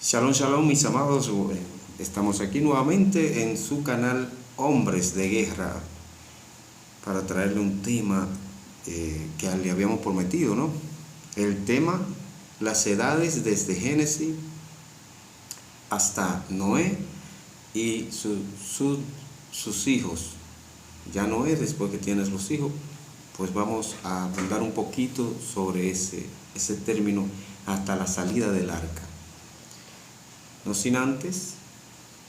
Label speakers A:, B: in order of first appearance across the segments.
A: Shalom, shalom, mis amados. Estamos aquí nuevamente en su canal Hombres de Guerra para traerle un tema que le habíamos prometido, ¿no? El tema, las edades desde Génesis hasta Noé y sus hijos. Ya Noé, después que tienes los hijos, pues vamos a hablar un poquito sobre ese término hasta la salida del arca. No sin antes,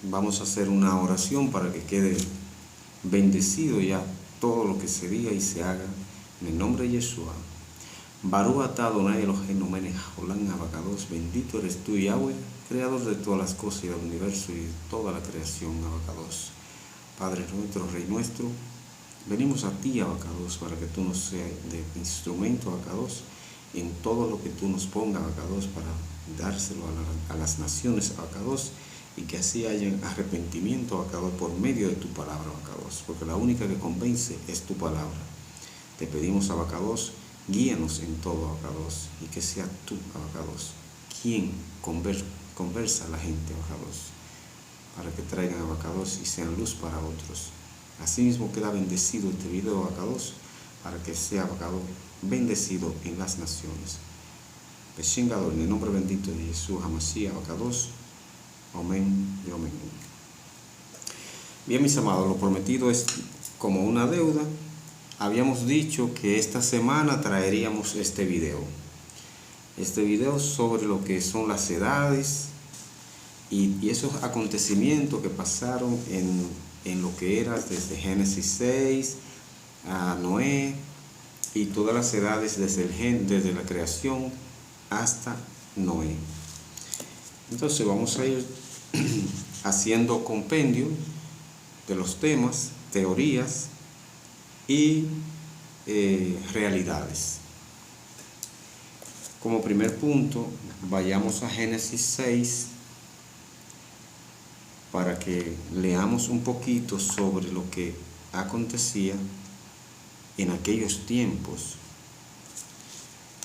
A: vamos a hacer una oración para que quede bendecido ya todo lo que se diga y se haga en el nombre de Yeshua. Baruch atah Adonai Eloheinu melech haolam Abacados, bendito eres tú, Yahweh, creador de todas las cosas y del universo y de toda la creación, Abacados. Padre nuestro, Rey nuestro, venimos a ti, Abacados, para que tú nos seas de instrumento, Abacados, en todo lo que tú nos pongas, Abacados, para dárselo a las naciones, Abacados, y que así haya arrepentimiento, Abacados, por medio de tu palabra, Abacados, porque la única que convence es tu palabra. Te pedimos, Abacados, guíanos en todo, Abacados, y que sea tú, Abacados, quien conversa a la gente, Abacados, para que traigan, Abacados, y sean luz para otros. Asimismo queda bendecido este video, Abacados, para que sea, Abacados, bendecido en las naciones. En el nombre bendito de Jesús, Hamashiach, Abacados, amén y amén. Bien, mis amados, lo prometido es como una deuda. Habíamos dicho que esta semana traeríamos este video sobre lo que son las edades y esos acontecimientos que pasaron en lo que era desde Génesis 6 a Noé y todas las edades desde la creación hasta Noé. Entonces vamos a ir haciendo compendio de los temas, teorías y realidades. Como primer punto, vayamos a Génesis 6 para que leamos un poquito sobre lo que acontecía en aquellos tiempos.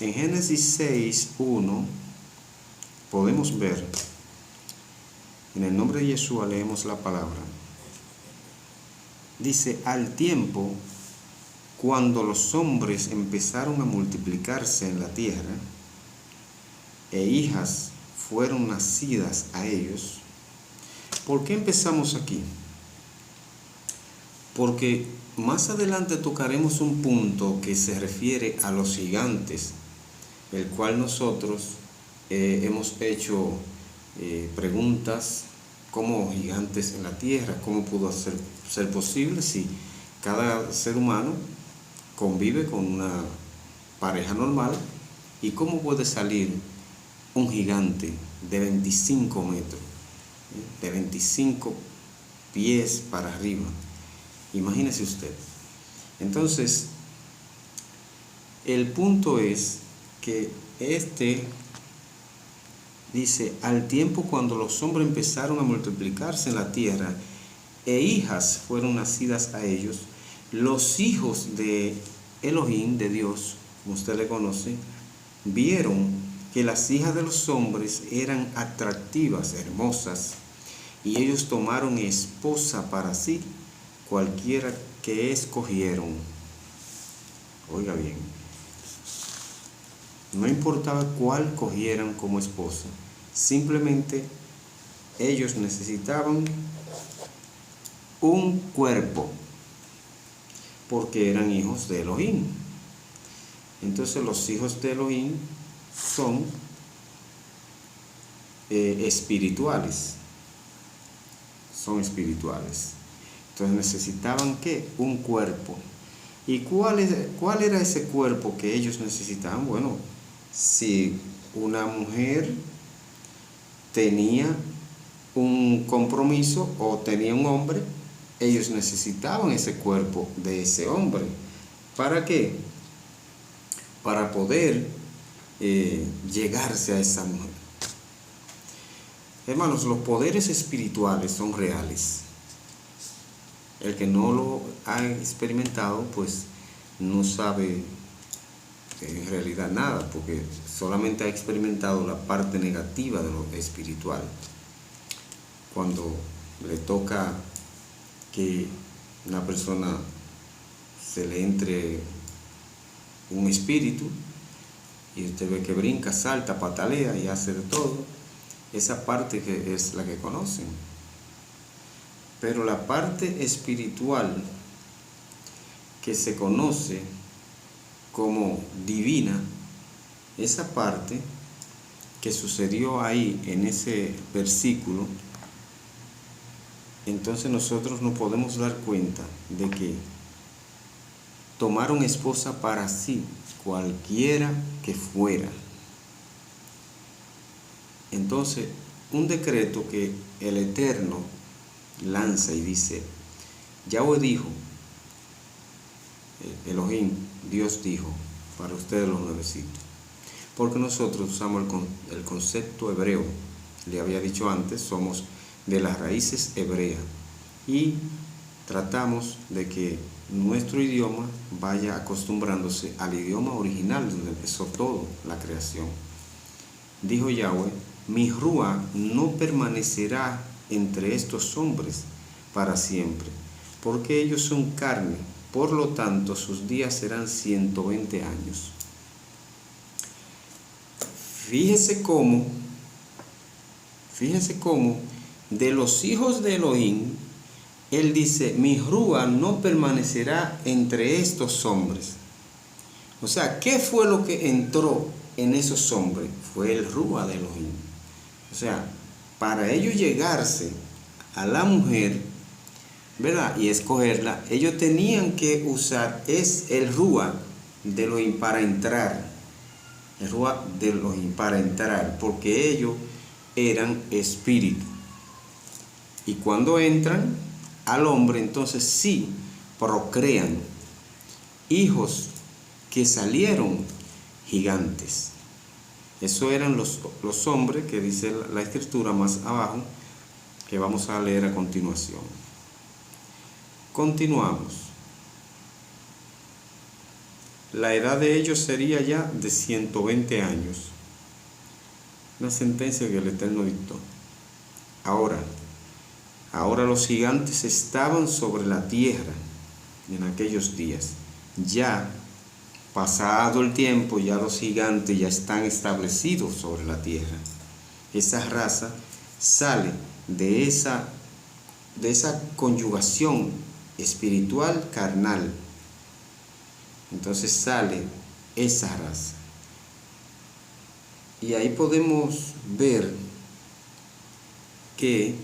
A: En Génesis 6:1 podemos ver, en el nombre de Yeshua leemos la palabra. Dice: al tiempo, cuando los hombres empezaron a multiplicarse en la tierra, e hijas fueron nacidas a ellos. ¿Por qué empezamos aquí? Porque más adelante tocaremos un punto que se refiere a los gigantes, el cual nosotros hemos hecho preguntas como gigantes en la tierra. ¿Cómo pudo ser posible si cada ser humano convive con una pareja normal? ¿Y cómo puede salir un gigante de 25 metros, de 25 pies para arriba? Imagínese usted. Entonces, el punto es que dice: al tiempo cuando los hombres empezaron a multiplicarse en la tierra, e hijas fueron nacidas a ellos, los hijos de Elohim, de Dios, como usted le conoce, vieron que las hijas de los hombres eran atractivas, hermosas, y ellos tomaron esposa para sí, cualquiera que escogieron. Oiga bien, no importaba cuál cogieran como esposa, simplemente ellos necesitaban un cuerpo, porque eran hijos de Elohim. Entonces los hijos de Elohim son espirituales. Son espirituales. Entonces necesitaban ¿qué? Un cuerpo. ¿Y cuál era ese cuerpo que ellos necesitaban? Bueno, si una mujer tenía un compromiso o tenía un hombre, ellos necesitaban ese cuerpo de ese hombre. ¿Para qué? Para poder llegarse a esa mujer. Hermanos, los poderes espirituales son reales. El que no lo ha experimentado, pues no sabe En realidad nada, porque solamente ha experimentado la parte negativa de lo espiritual. Cuando le toca que una persona se le entre un espíritu y usted ve que brinca, salta, patalea y hace de todo, esa parte que es la que conocen. Pero la parte espiritual que se conoce como divina, esa parte que sucedió ahí en ese versículo, entonces nosotros nos podemos dar cuenta de que tomaron esposa para sí, cualquiera que fuera. Entonces, un decreto que el Eterno lanza y dice, Yahweh dijo, Elohim, Dios dijo, para ustedes los nuevecitos. Porque nosotros usamos el concepto hebreo. Le había dicho antes, somos de las raíces hebreas y tratamos de que nuestro idioma vaya acostumbrándose al idioma original donde empezó todo, la creación. Dijo Yahweh, mi Rúa no permanecerá entre estos hombres para siempre, porque ellos son carne, por lo tanto sus días serán 120 años. Fíjese cómo de los hijos de Elohim, él dice, mi Rúa no permanecerá entre estos hombres. O sea, ¿qué fue lo que entró en esos hombres? Fue el Rúa de Elohim. O sea, para ellos llegarse a la mujer, ¿verdad? Y escogerla, ellos tenían que usar el Rúa de Elohim para entrar. El Rúa de Elohim para entrar, porque ellos eran espíritu. Y cuando entran al hombre, entonces sí procrean hijos que salieron gigantes. Eso eran los hombres que dice la escritura más abajo, que vamos a leer a continuación. Continuamos. La edad de ellos sería ya de 120 años. Una sentencia que el Eterno dictó. Ahora los gigantes estaban sobre la tierra en aquellos días. Ya pasado el tiempo, ya los gigantes ya están establecidos sobre la tierra. Esa raza sale de esa conyugación espiritual carnal. Entonces sale esa raza. Y ahí podemos ver que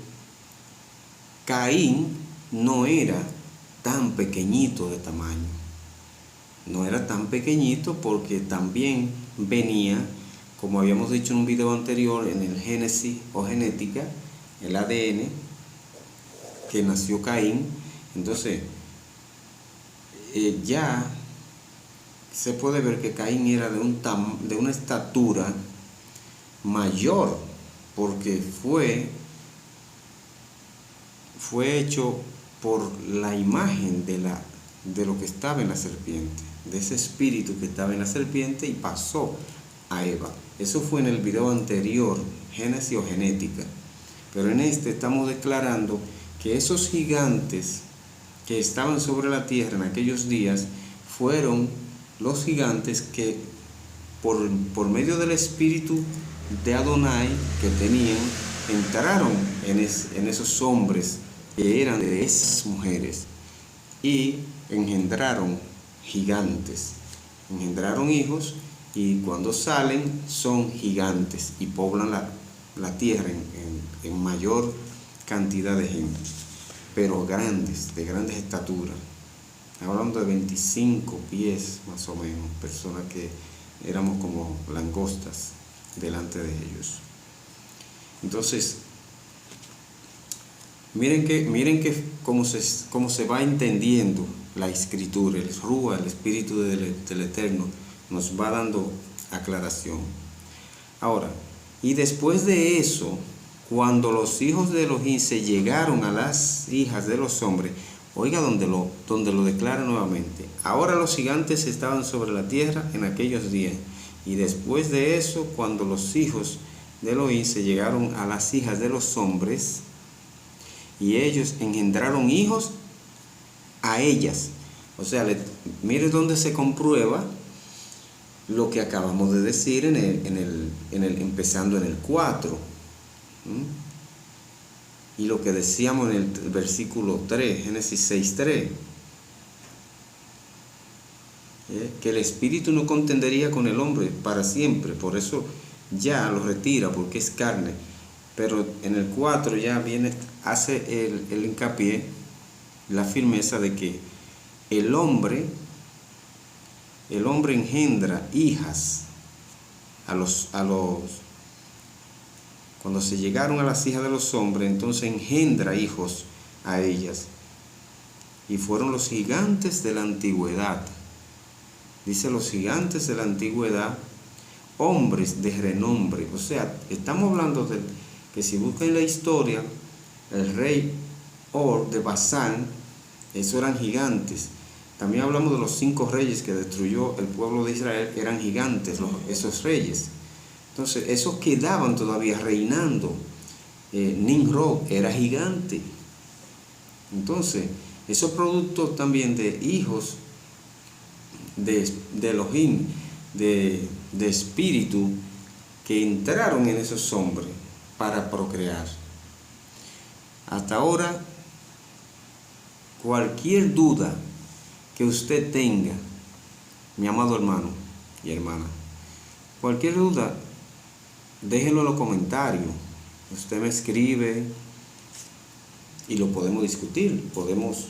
A: Caín no era tan pequeñito de tamaño. No era tan pequeñito porque también venía, como habíamos dicho en un video anterior, en el Génesis o genética, el ADN, que nació Caín. Entonces, ya se puede ver que Caín era de una estatura mayor, porque fue hecho por la imagen de lo que estaba en la serpiente, de ese espíritu que estaba en la serpiente y pasó a Eva. Eso fue en el video anterior, Génesis o genética. Pero en este estamos declarando que esos gigantes que estaban sobre la tierra en aquellos días fueron los gigantes que por medio del espíritu de Adonai que tenían, entraron en esos hombres que eran de esas mujeres y engendraron gigantes, engendraron hijos, y cuando salen son gigantes y poblan la tierra en mayor cantidad de gente, pero grandes, de grandes estaturas. Hablando de 25 pies más o menos, personas que éramos como langostas delante de ellos. Entonces, miren que cómo se va entendiendo la escritura, el Rúa, el Espíritu del Eterno, nos va dando aclaración. Ahora, y después de eso, cuando los hijos de Elohim se llegaron a las hijas de los hombres, Oiga donde lo declara nuevamente. Ahora los gigantes estaban sobre la tierra en aquellos días. Y después de eso, cuando los hijos de Elohim se llegaron a las hijas de los hombres, y ellos engendraron hijos a ellas. O sea, mire dónde se comprueba lo que acabamos de decir empezando en el 4. Y lo que decíamos en el versículo 3, Génesis 6:3. Que el espíritu no contendería con el hombre para siempre, por eso ya lo retira, porque es carne. Pero en el 4 ya hace el hincapié, la firmeza de que el hombre engendra hijas cuando se llegaron a las hijas de los hombres, entonces engendra hijos a ellas. Y fueron los gigantes de la antigüedad. Dice los gigantes de la antigüedad, hombres de renombre. O sea, estamos hablando de que si buscan la historia, el rey Or de Basán, esos eran gigantes. También hablamos de los 5 reyes que destruyó el pueblo de Israel, eran gigantes esos reyes. Entonces, esos quedaban todavía reinando. Nimrod era gigante. Entonces, esos productos también de hijos de Elohim, de espíritu, que entraron en esos hombres para procrear. Hasta ahora, cualquier duda que usted tenga, mi amado hermano y hermana, cualquier duda, déjenlo en los comentarios. Usted me escribe y lo podemos discutir. Podemos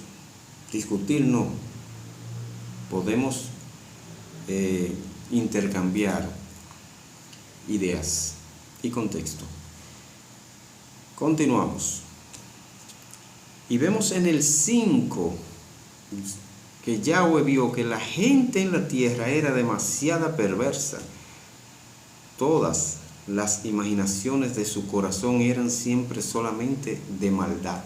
A: intercambiar ideas y contexto. Continuamos. Y vemos en el 5 que Yahweh vio que la gente en la tierra era demasiado perversa. Todas las imaginaciones de su corazón eran siempre solamente de maldad.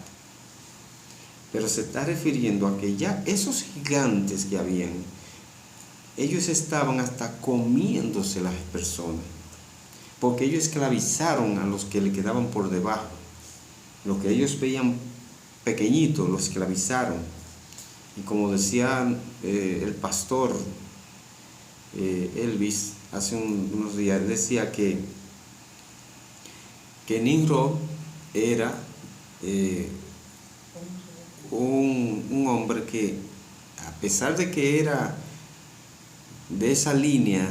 A: Pero se está refiriendo a que ya esos gigantes que habían, ellos estaban hasta comiéndose las personas, porque ellos esclavizaron a los que le quedaban por debajo. Lo que ellos veían pequeñito, lo esclavizaron. Y como decía el pastor Elvis hace unos días, decía que Nimrod era un hombre que, a pesar de que era de esa línea,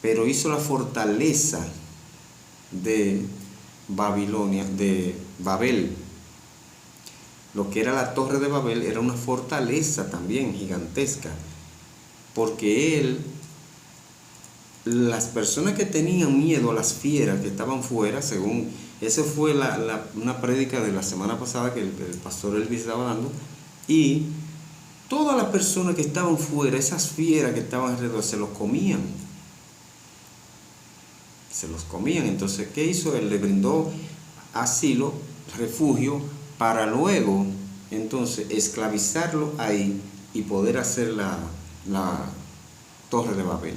A: pero hizo la fortaleza de Babilonia, de Babel. Lo que era la torre de Babel era una fortaleza también gigantesca, porque las personas que tenían miedo a las fieras que estaban fuera, según, esa fue una prédica de la semana pasada que el pastor Elvis estaba dando, y todas las personas que estaban fuera, esas fieras que estaban alrededor, se los comían. Entonces, ¿qué hizo? Él le brindó asilo, refugio, para luego entonces esclavizarlo ahí y poder hacer la torre de Babel.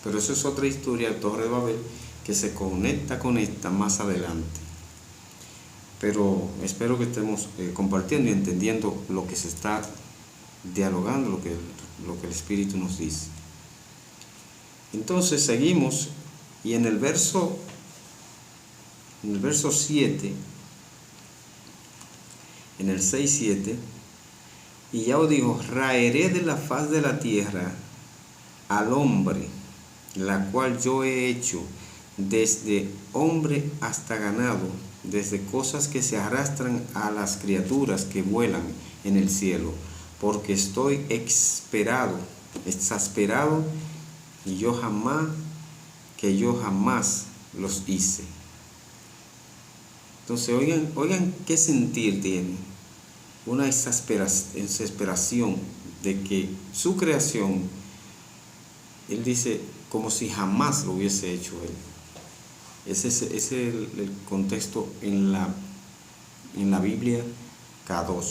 A: Pero eso es otra historia, la torre de Babel, que se conecta con esta más adelante. Pero espero que estemos compartiendo y entendiendo lo que se está dialogando, lo que el Espíritu nos dice. Entonces seguimos, y en el verso 7, en el 6:7, y Yahweh dijo: raeré de la faz de la tierra al hombre, la cual yo he hecho, desde hombre hasta ganado, desde cosas que se arrastran a las criaturas que vuelan en el cielo, porque estoy exasperado, y yo jamás los hice. Entonces, oigan qué sentir tiene. Una exasperación de que su creación, él dice, como si jamás lo hubiese hecho él. Ese es el contexto en la Biblia K2.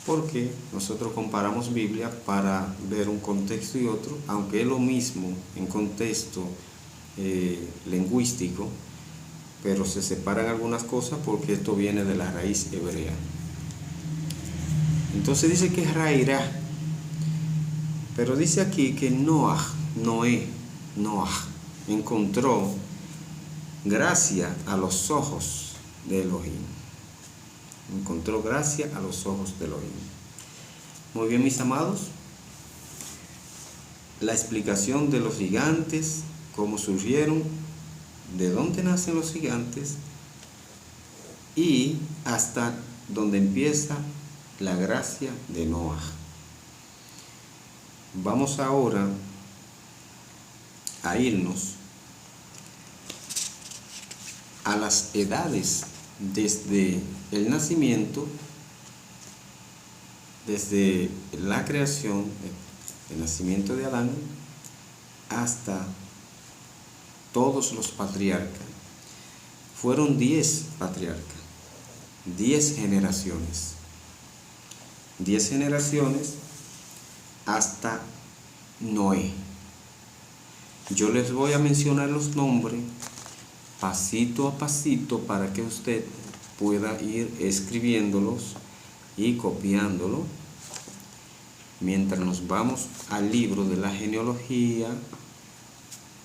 A: porque nosotros comparamos Biblia para ver un contexto y otro, aunque es lo mismo en contexto lingüístico, pero se separan algunas cosas porque esto viene de la raíz hebrea. Entonces dice que es Rairá, pero dice aquí que Noah encontró gracia a los ojos de Elohim. Encontró gracia a los ojos de Elohim. Muy bien, mis amados, la explicación de los gigantes, cómo surgieron, de dónde nacen los gigantes y hasta donde empieza la gracia de Noah. Vamos ahora a irnos a las edades desde el nacimiento, desde la creación, el nacimiento de Adán, hasta todos los patriarcas. Fueron 10 patriarcas, 10 generaciones. 10 generaciones hasta Noé. Yo les voy a mencionar los nombres pasito a pasito para que usted pueda ir escribiéndolos y copiándolo mientras nos vamos al libro de la genealogía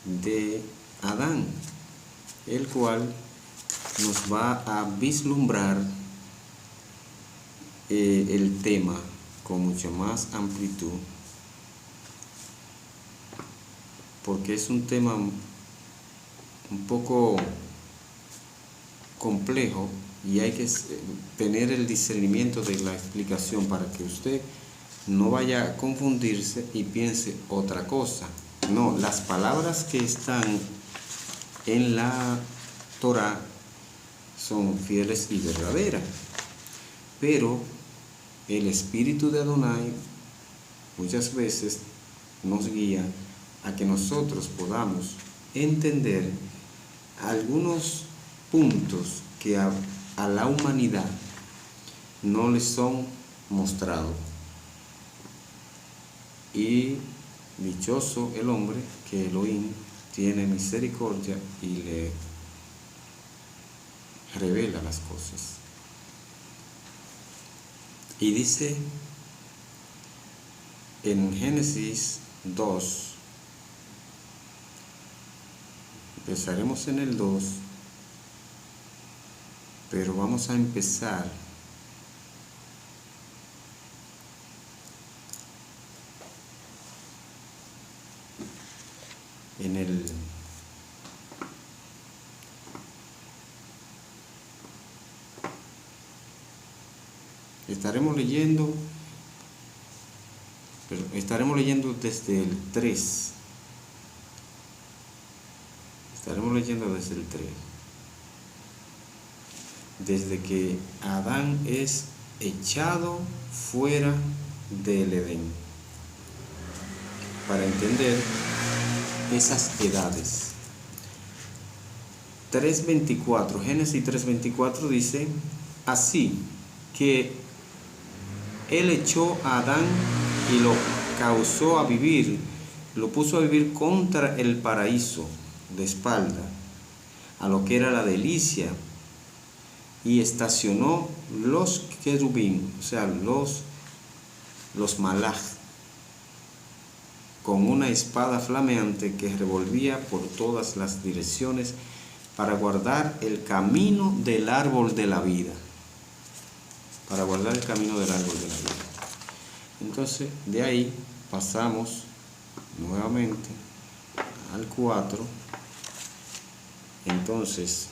A: de Adán, el cual nos va a vislumbrar el tema con mucho más amplitud, porque es un tema un poco complejo y hay que tener el discernimiento de la explicación para que usted no vaya a confundirse y piense otra cosa. No, las palabras que están en la Torá son fieles y verdaderas, pero el Espíritu de Adonai muchas veces nos guía a que nosotros podamos entender algunos puntos que a la humanidad no les son mostrados. Y dichoso el hombre que Elohim tiene misericordia y le revela las cosas. Y dice en Génesis 2, empezaremos en el 2, pero vamos a empezar en el estaremos leyendo desde el 3. Estaremos leyendo desde el 3. Desde que Adán es echado fuera del Edén, para entender esas edades. 3:24, Génesis 3:24 dice: así que él echó a Adán y lo causó a vivir, lo puso a vivir contra el paraíso, de espalda a lo que era la delicia, y estacionó los querubín, o sea, los malaj, con una espada flameante que revolvía por todas las direcciones para guardar el camino del árbol de la vida. Para guardar el camino del árbol de la vida. Entonces, de ahí pasamos nuevamente al 4. Entonces,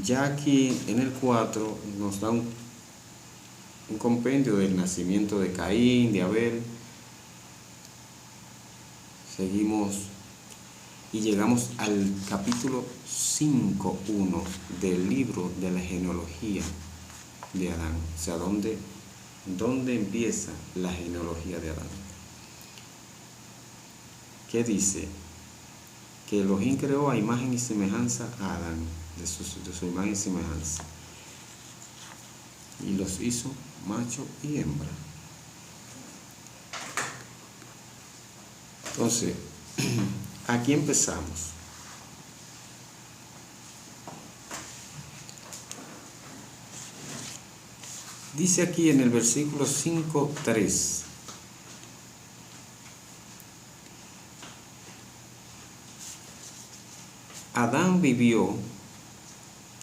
A: ya aquí en el 4 nos da un compendio del nacimiento de Caín, de Abel. Seguimos y llegamos al capítulo 5:1 del libro de la genealogía de Adán. O sea, ¿dónde empieza la genealogía de Adán? ¿Qué dice? Que Elohim creó a imagen y semejanza a Adán, de su imagen y semejanza. y los hizo macho y hembra. Entonces, aquí empezamos. Dice aquí en el versículo 5:3. Adán vivió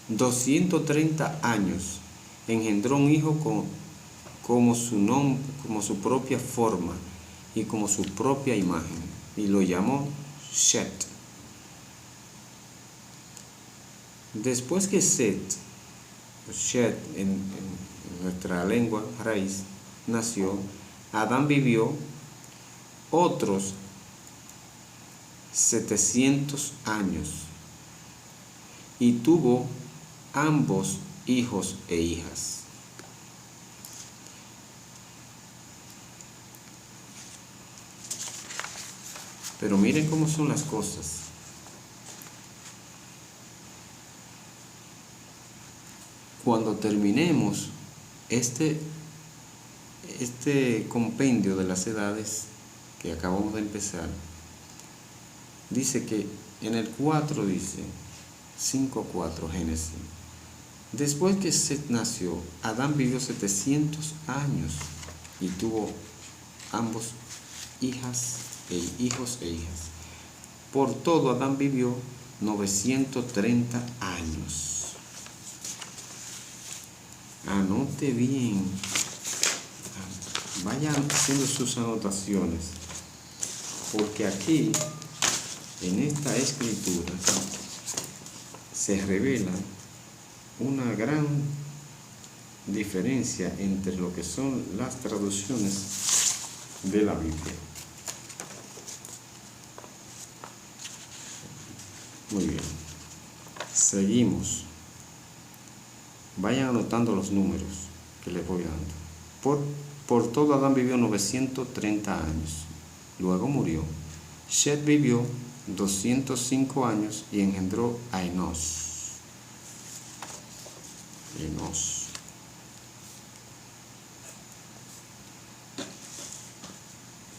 A: 230 años, engendró un hijo como su nombre, como su propia forma y como su propia imagen, y lo llamó Shet. Después que Shet en nuestra lengua raíz, nació, Adán vivió otros 700 años y tuvo ambos hijos e hijas. Pero miren cómo son las cosas. Cuando terminemos este compendio de las edades que acabamos de empezar, dice que en el 4 dice, 5:4 Génesis, después que Set nació, Adán vivió 700 años y tuvo ambos hijos e hijas. Por todo Adán vivió 930 años. Anote bien, vayan haciendo sus anotaciones, porque aquí en esta escritura se revela una gran diferencia entre lo que son las traducciones de la Biblia. Muy bien, seguimos. Vayan anotando los números que les voy dando. Por todo Adán vivió 930 años, luego murió. Shet vivió 205 años y engendró a Enos.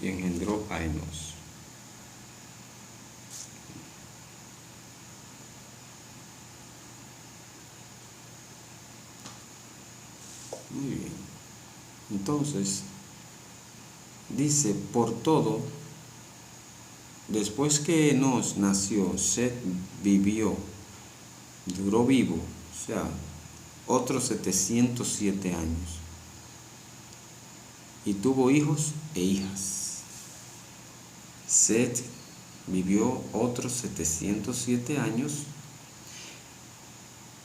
A: Y engendró a Enos. Muy bien. Entonces, dice, por todo, después que Enos nació, Set vivió, duró vivo, o sea, otros 707 años. Y tuvo hijos e hijas. Set vivió otros 707 años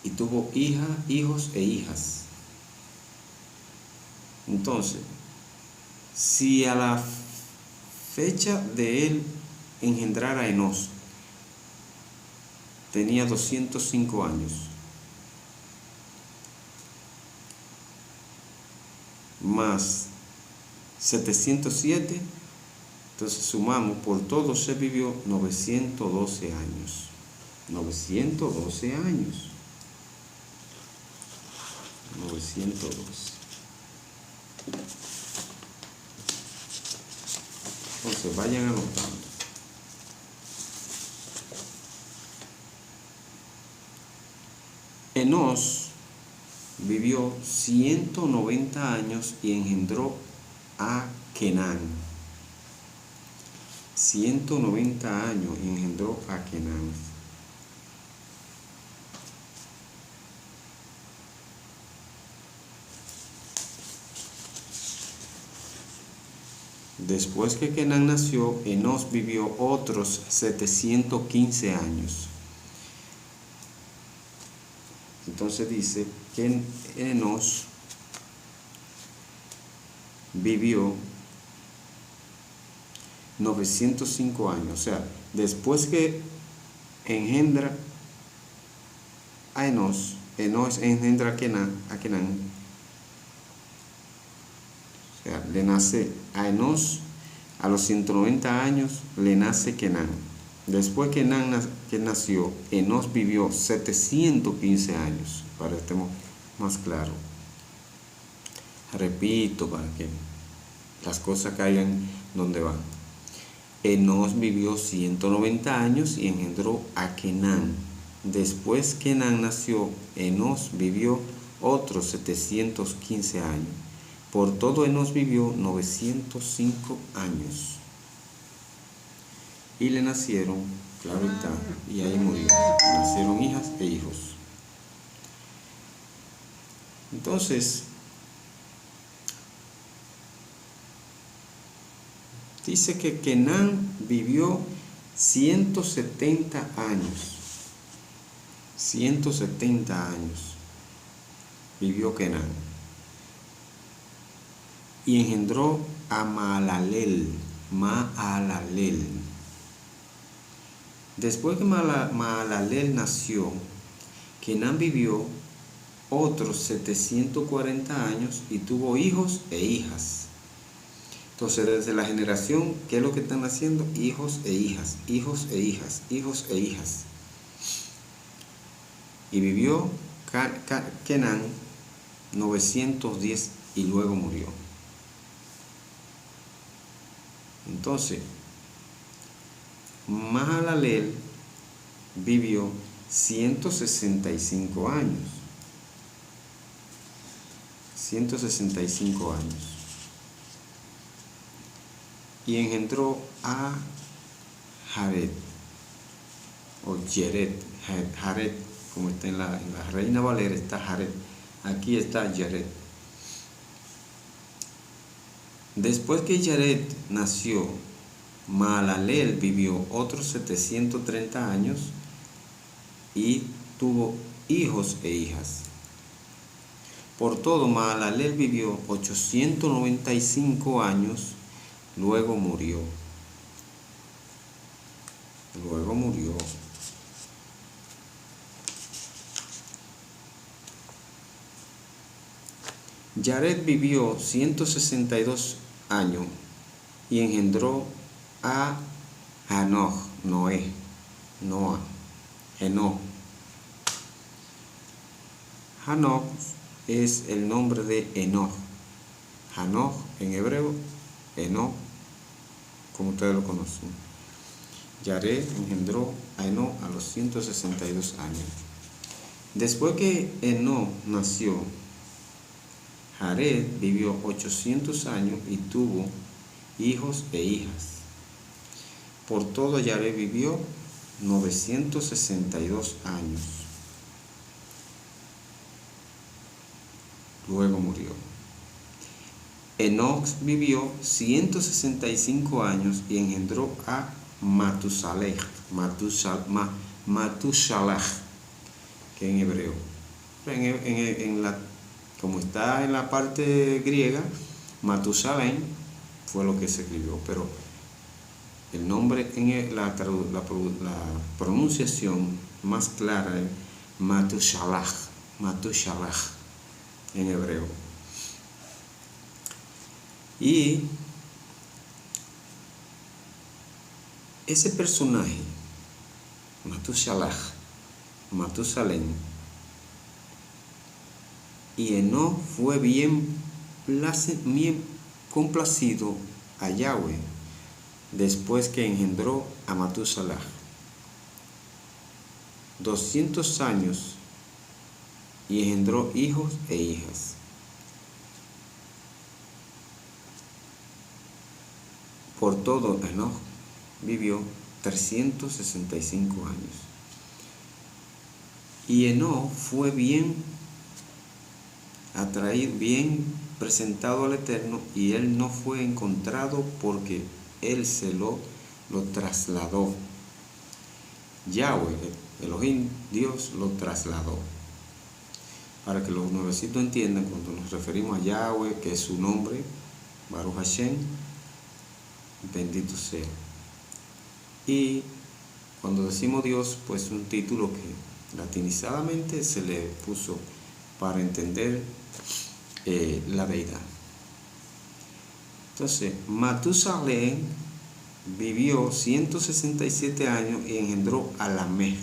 A: y tuvo hijos e hijas. Entonces, si a la fecha de él engendrar a Enos tenía 205 años, más 707, entonces sumamos, por todo se vivió 912 años. 912 años. 912. Entonces vayan anotando. Enos vivió 190 años y engendró a Kenán. 190 años y engendró a Kenán. Después que Kenán nació, Enos vivió otros 715 años. Entonces dice que Enos vivió 905 años. O sea, después que engendra a Enos engendra a Kenán. O sea, le nace a Enos, a los 190 años le nace Kenán. Después que nació, Enos vivió 715 años, para que estemos más claros. Repito para que las cosas caigan donde van. Enos vivió 190 años y engendró a Kenán. Después Kenán nació, Enos vivió otros 715 años. Por todo Enos vivió 905 años. Y le nacieron, claro está, y ahí murió. Nacieron hijas e hijos. Entonces, dice que Kenán vivió 170 años. 170 años vivió Kenán. Y engendró a Mahalalel. Después que Mahalalel nació, Kenán vivió otros 740 años y tuvo hijos e hijas. Entonces, desde la generación, ¿qué es lo que están haciendo? Hijos e hijas, hijos e hijas, hijos e hijas. Y vivió Kenán 910 y luego murió. Entonces, Mahalalel vivió 165 años. 165 años. Y engendró a Jared, o Jared, como está en la Reina Valera, está Jared. Aquí está Jared. Después que Jared nació, Mahalalel vivió otros 730 años y tuvo hijos e hijas. Por todo, Mahalalel vivió 895 años, luego murió. Jared vivió 162 años y engendró a Noah. Hanoch es el nombre de Enoch. Hanoch en hebreo, Enoch, como ustedes lo conocen. Jared engendró a Enoch a los 162 años. Después que Enoch nació, Jared vivió 800 años y tuvo hijos e hijas. Por todo, Jared vivió 962 años. Luego murió. Enoch vivió 165 años y engendró a Matusalah, que en hebreo. Como está en la parte griega, Matusalén fue lo que se escribió, pero el nombre en la pronunciación más clara es Matushalah en hebreo. Y ese personaje, Matusalén, y Enoch fue bien complacido a Yahweh después que engendró a Matusalah. 200 años y engendró hijos e hijas. Por todo, Enoch vivió 365 años. Y Enoch fue bien presentado al Eterno, y él no fue encontrado porque él se lo trasladó. Yahweh, Elohim, Dios, lo trasladó. Para que los nuevecitos entiendan, cuando nos referimos a Yahweh, que es su nombre, Baruch Hashem, bendito sea. Y cuando decimos Dios, pues un título que latinizadamente se le puso para entender la deidad. Entonces, Matusalén vivió 167 años y engendró a Lamech.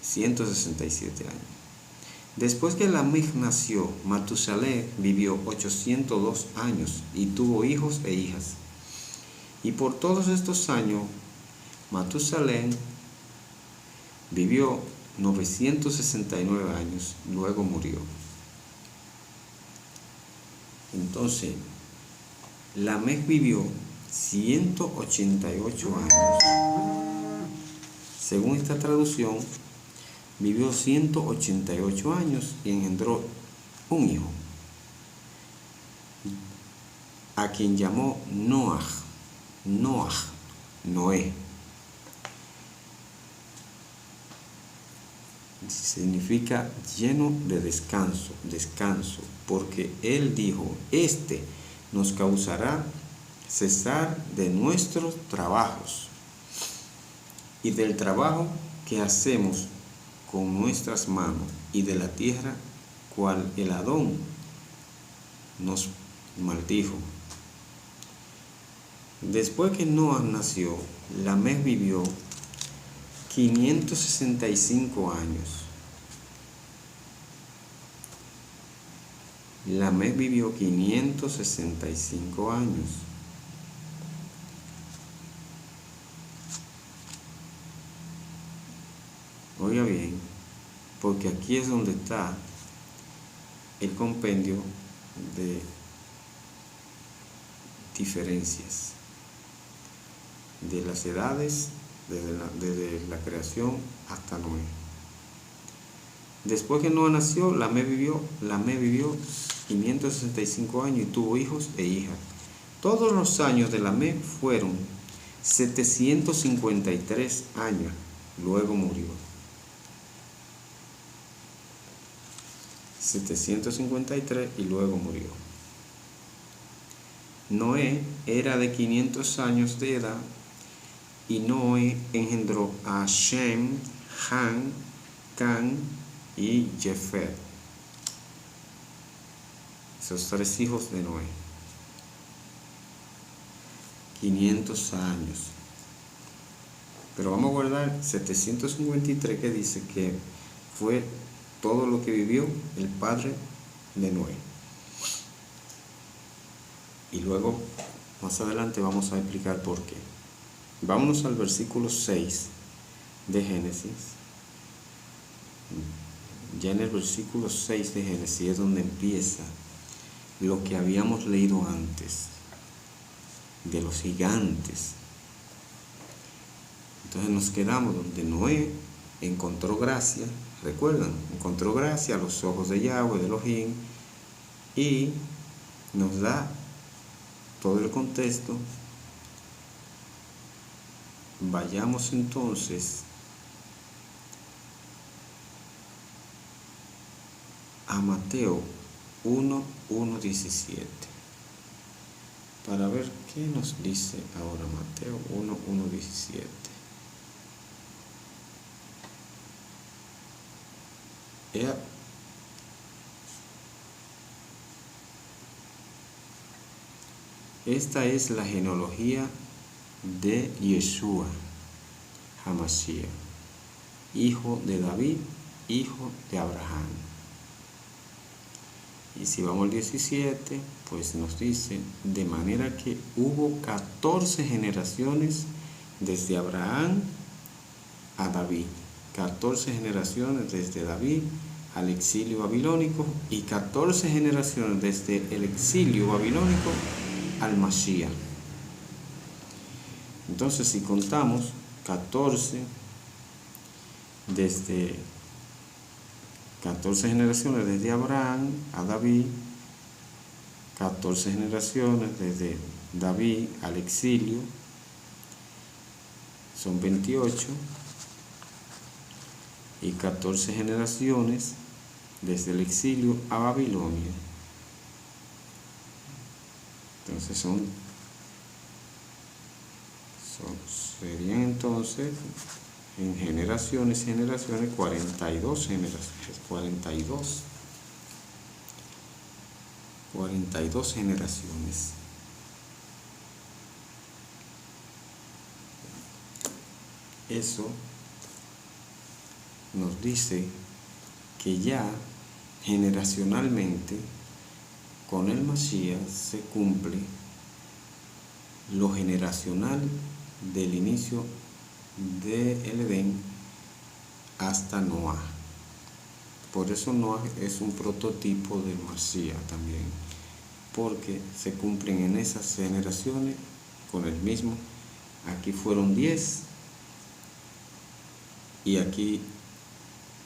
A: 167 años. Después que Lamec nació, Matusalén vivió 802 años y tuvo hijos e hijas. Y por todos estos años, Matusalén vivió 969 años, luego murió. Entonces, Lamec vivió 188 años. Según esta traducción, vivió 188 años y engendró un hijo, a quien llamó Noé. Significa lleno de descanso, porque él dijo, este nos causará cesar de nuestros trabajos y del trabajo que hacemos con nuestras manos y de la tierra cual el Adón nos maldijo. Después que Noé nació, Lamec vivió 565 años. Lamec vivió 565 años. Oiga bien, porque aquí es donde está el compendio de diferencias de las edades desde la creación hasta Noé. Después que Noé nació, Lamec vivió 565 años y tuvo hijos e hijas. Todos los años de Lamec fueron 753 años, luego murió. 753 y luego murió. Noé era de 500 años de edad y Noé engendró a Shem, Ham, Can y Jefet. Esos tres hijos de Noé. 500 años. Pero vamos a guardar 753 que dice que fue todo lo que vivió el padre de Noé. Y luego, más adelante, vamos a explicar por qué. Vámonos al versículo 6 de Génesis. Ya en el versículo 6 de Génesis es donde empieza lo que habíamos leído antes, de los gigantes. Entonces nos quedamos donde Noé encontró gracia, recuerdan, encontró gracia a los ojos de Yahweh, de Elohim, y nos da todo el contexto. Vayamos entonces a Mateo 1:17 para ver qué nos dice ahora Mateo 1:17. Esta es la genealogía de Yeshua HaMashiach, hijo de David, hijo de Abraham. Y si vamos al 17, pues nos dice, de manera que hubo 14 generaciones desde Abraham a David, 14 generaciones desde David al exilio babilónico y 14 generaciones desde el exilio babilónico al Mashiach. Entonces, si contamos 14 generaciones desde Abraham a David, 14 generaciones desde David al exilio, son 28, y 14 generaciones desde el exilio a Babilonia. Entonces serían entonces en generaciones 42 generaciones, 42 generaciones. Eso nos dice que ya generacionalmente, con el Mashiach se cumple lo generacional del inicio del Edén hasta Noah. Por eso Noah es un prototipo de Mashiach también, porque se cumplen en esas generaciones con el mismo. Aquí fueron 10 y aquí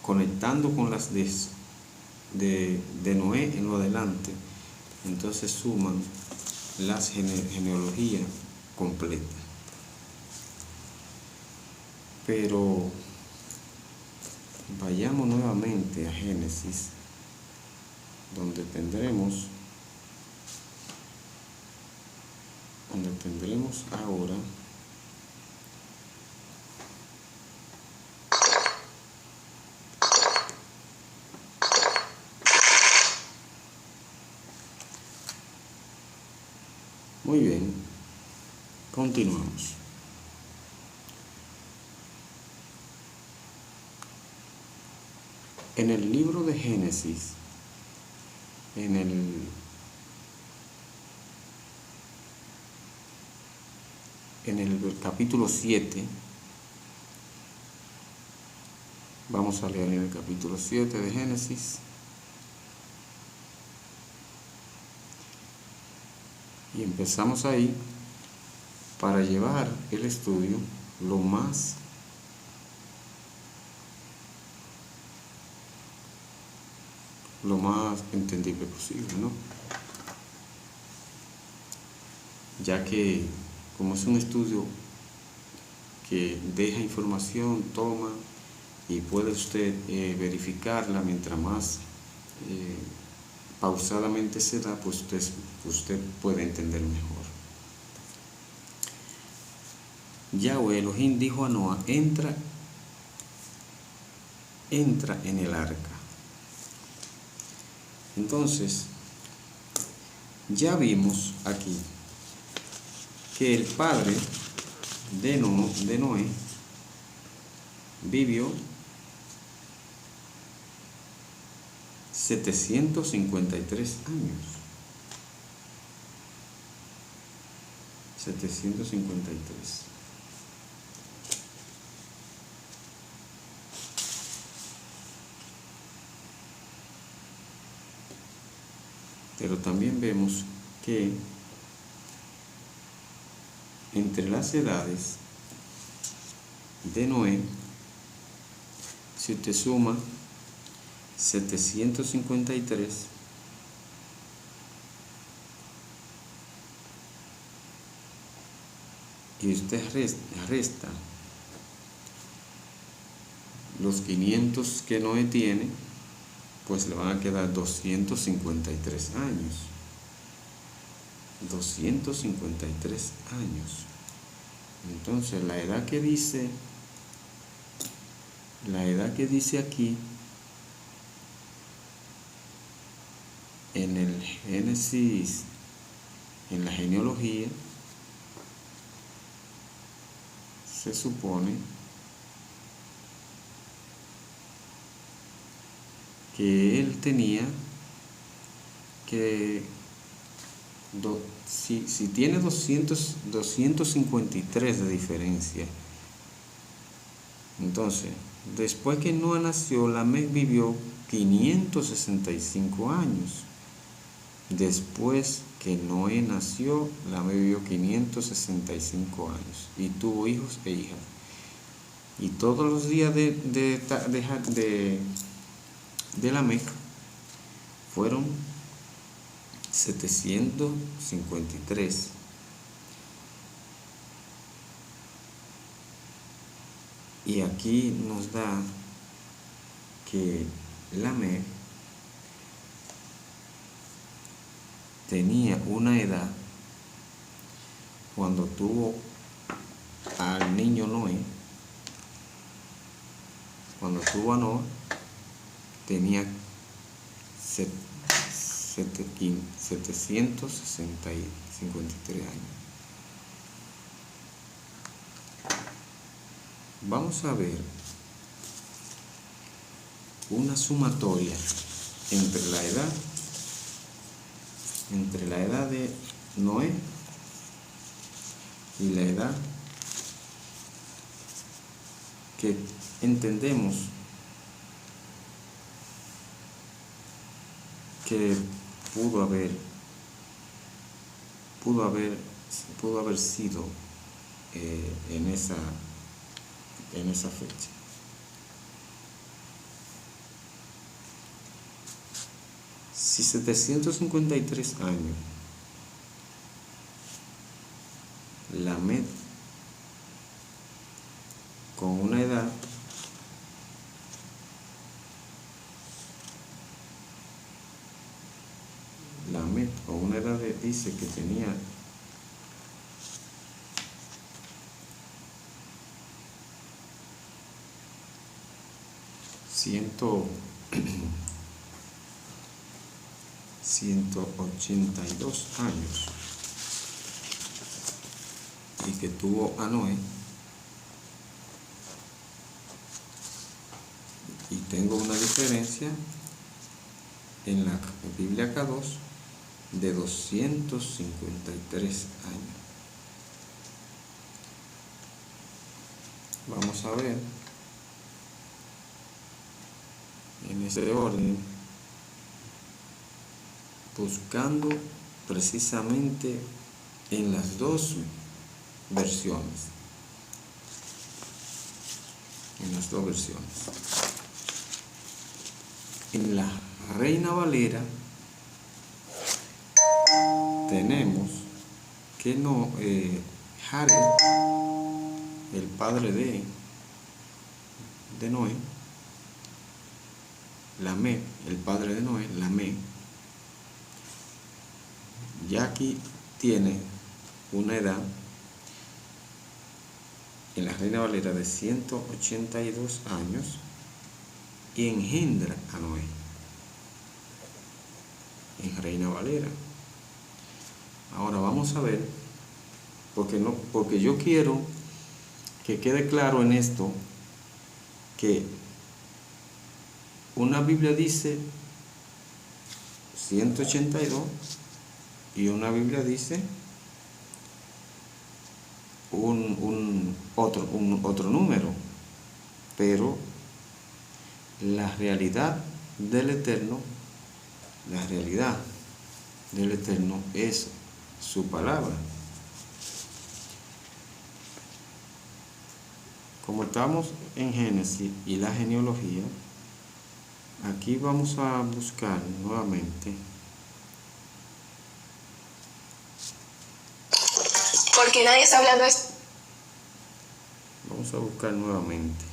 A: conectando con las de Noé en lo adelante, entonces suman las genealogías completas. Pero vayamos nuevamente a Génesis, donde tendremos ahora muy bien, continuamos. En el libro de Génesis, en el capítulo 7, vamos a leer en el capítulo 7 de Génesis, y empezamos ahí para llevar el estudio lo más entendible posible, ¿no? Ya que como es un estudio que deja información, toma, y puede usted verificarla mientras más pausadamente se da, pues usted puede entender mejor. Yahweh Elohim dijo a Noah: entra en el arca. Entonces, ya vimos aquí que el padre de Noé vivió 753 años. 753. Pero también vemos que entre las edades de Noé, si usted suma 753 y usted resta los 500 que Noé tiene, pues le van a quedar 253 años. 253 años. Entonces la edad que dice aquí en el Génesis, en la genealogía, se supone que él tenía que si tiene 253 de diferencia, entonces después que Noé nació, Lamec vivió 565 años. Después que Noé nació, Lamec vivió 565 años y tuvo hijos e hijas. Y todos los días de Lamec fueron 753. Y aquí nos da que Lamec tenía una edad cuando tuvo al niño Noé. Cuando tuvo a Noé tenía 753 años. Vamos a ver una sumatoria entre la edad de Noé y la edad que entendemos que pudo haber sido en esa fecha. Si 753 años Lamed, con una edad dice que tenía 182 años y que tuvo a Noé, y tengo una diferencia en la Biblia K2 de 253 años. Vamos a ver en ese orden, buscando precisamente en las dos versiones. En la Reina Valera tenemos que Jared, el padre de Noé, Lamed, el padre de Noé, Lamed, ya aquí tiene una edad en la Reina Valera de 182 años y engendra a Noé en Reina Valera. Ahora vamos a ver, porque yo quiero que quede claro en esto que una Biblia dice 182 y una Biblia dice otro número, pero la realidad del Eterno es su palabra. Como estamos en Génesis y la genealogía, aquí vamos a buscar nuevamente.
B: Porque nadie está hablando esto.
A: Vamos a buscar nuevamente.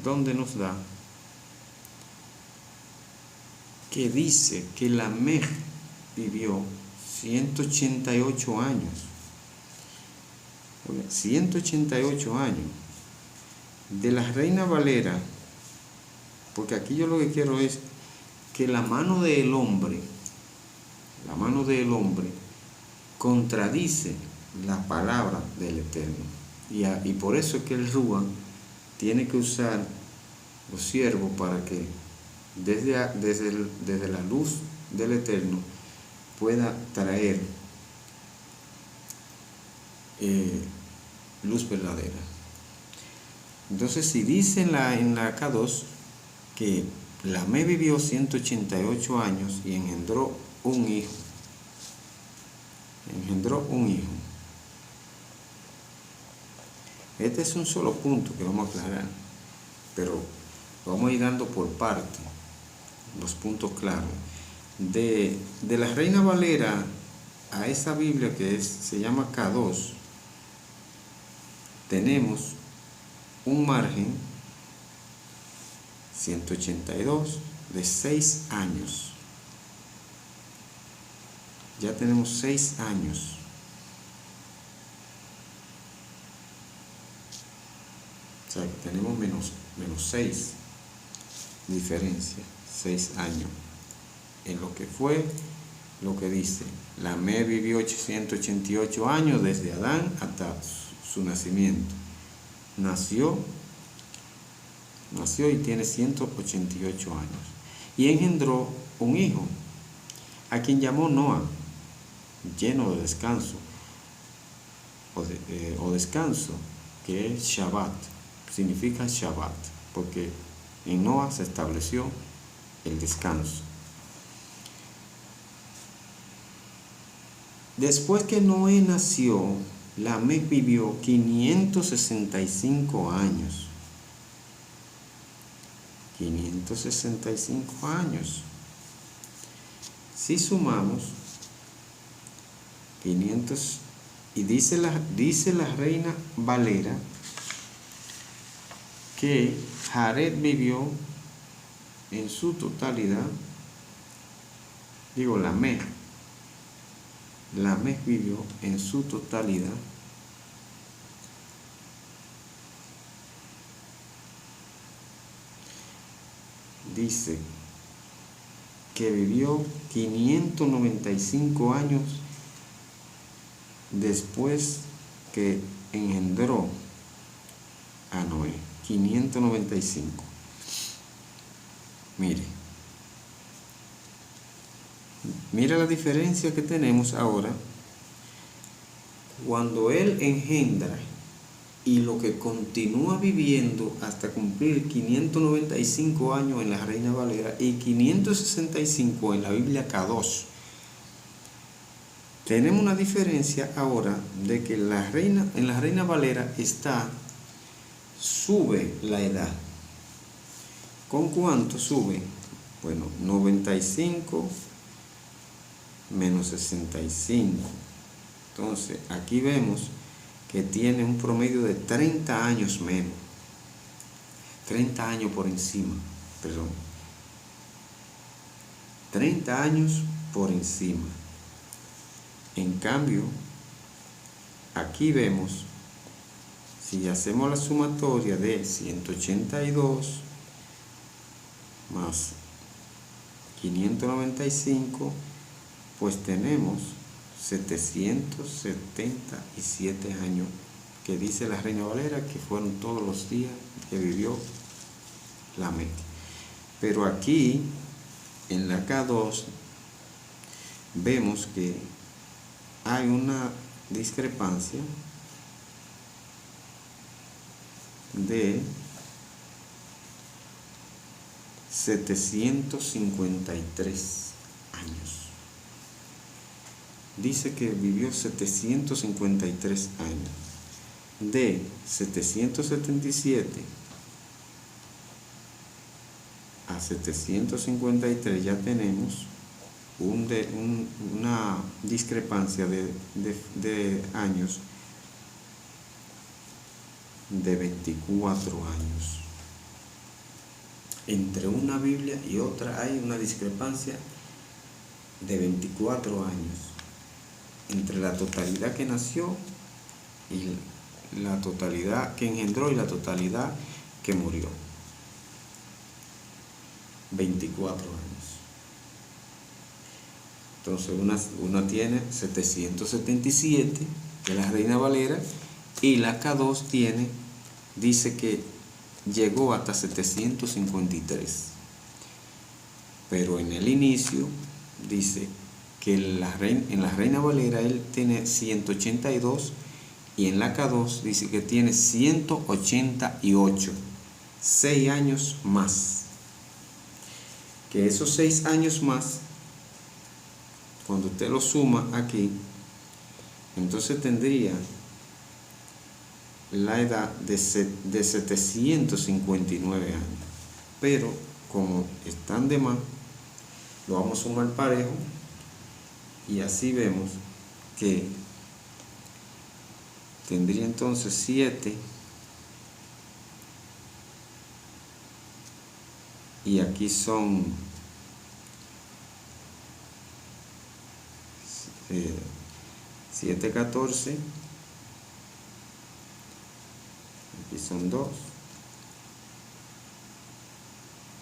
A: ¿Dónde nos da que dice que Lamej vivió 188 años? 188 años. De la Reina Valera, porque aquí yo lo que quiero es que la mano del hombre contradice la palabra del Eterno, y por eso es que el Rúa tiene que usar los siervos para que desde la luz del Eterno pueda traer luz verdadera. Entonces, si dice en la K2 que Lamé vivió 188 años y engendró un hijo, este es un solo punto que vamos a aclarar, pero vamos a ir dando por parte los puntos claros. De la Reina Valera a esa Biblia que se llama K2, tenemos un margen 182 de 6 años. Ya tenemos 6 años. O sea, que tenemos menos 6 diferencia, 6 años. En lo que fue, lo que dice, Lamé vivió 188 años desde Adán hasta su nacimiento. Nació nació y tiene 188 años. Y engendró un hijo, a quien llamó Noa, lleno de descanso, o descanso, que es Shabbat, significa Shabbat, porque en Noa se estableció el descanso. Después que Noé nació, Lamec vivió 565 años. 565 años. Si sumamos 500, y dice la Reina Valera que Jared vivió en su totalidad, Lamec vivió en su totalidad dice que vivió 595 años después que engendró a Noé. 595. Mira la diferencia que tenemos ahora cuando él engendra y lo que continúa viviendo hasta cumplir 595 años en la Reina Valera y 565 en la Biblia Kadosh. Tenemos una diferencia ahora de que en la Reina Valera sube la edad. ¿Con cuánto sube? Bueno, 95 menos 65. Entonces, aquí vemos que tiene un promedio de 30 años menos. 30 años por encima, perdón. 30 años por encima. En cambio, aquí vemos, si hacemos la sumatoria de 182 más 595, pues tenemos 777 años, que dice la Reina Valera que fueron todos los días que vivió Lamec. Pero aquí, en la K2, vemos que hay una discrepancia de 753 años. Dice que vivió 753 años. De 777 a 753 ya tenemos una discrepancia de años de 24 años. Entre una Biblia y otra hay una discrepancia de 24 años entre la totalidad que nació y la totalidad que engendró y la totalidad que murió. 24 años. Entonces una tiene 777 de la Reina Valera y la K2 dice que llegó hasta 753. Pero en el inicio dice que en la Reina Valera él tiene 182 y en la K2 dice que tiene 188, 6 años más. Que esos 6 años más, cuando usted lo suma aquí, entonces tendría la edad de 759 años. Pero como están de más, lo vamos a sumar parejo y así vemos que tendría entonces 7 y aquí son 7, 14, aquí son 2,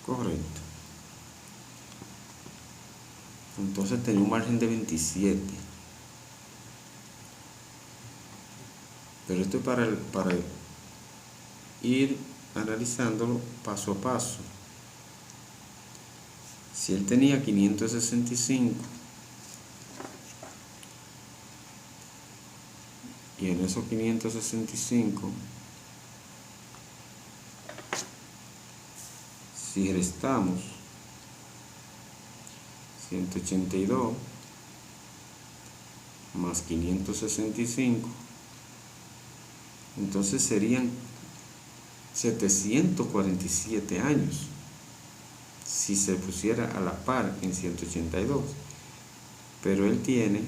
A: correcto. Entonces tenía un margen de 27. Pero esto es para ir analizándolo paso a paso. Si él tenía 565 y en esos 565, si restamos 182 más 565, entonces serían 747 años si se pusiera a la par en 182, pero él tiene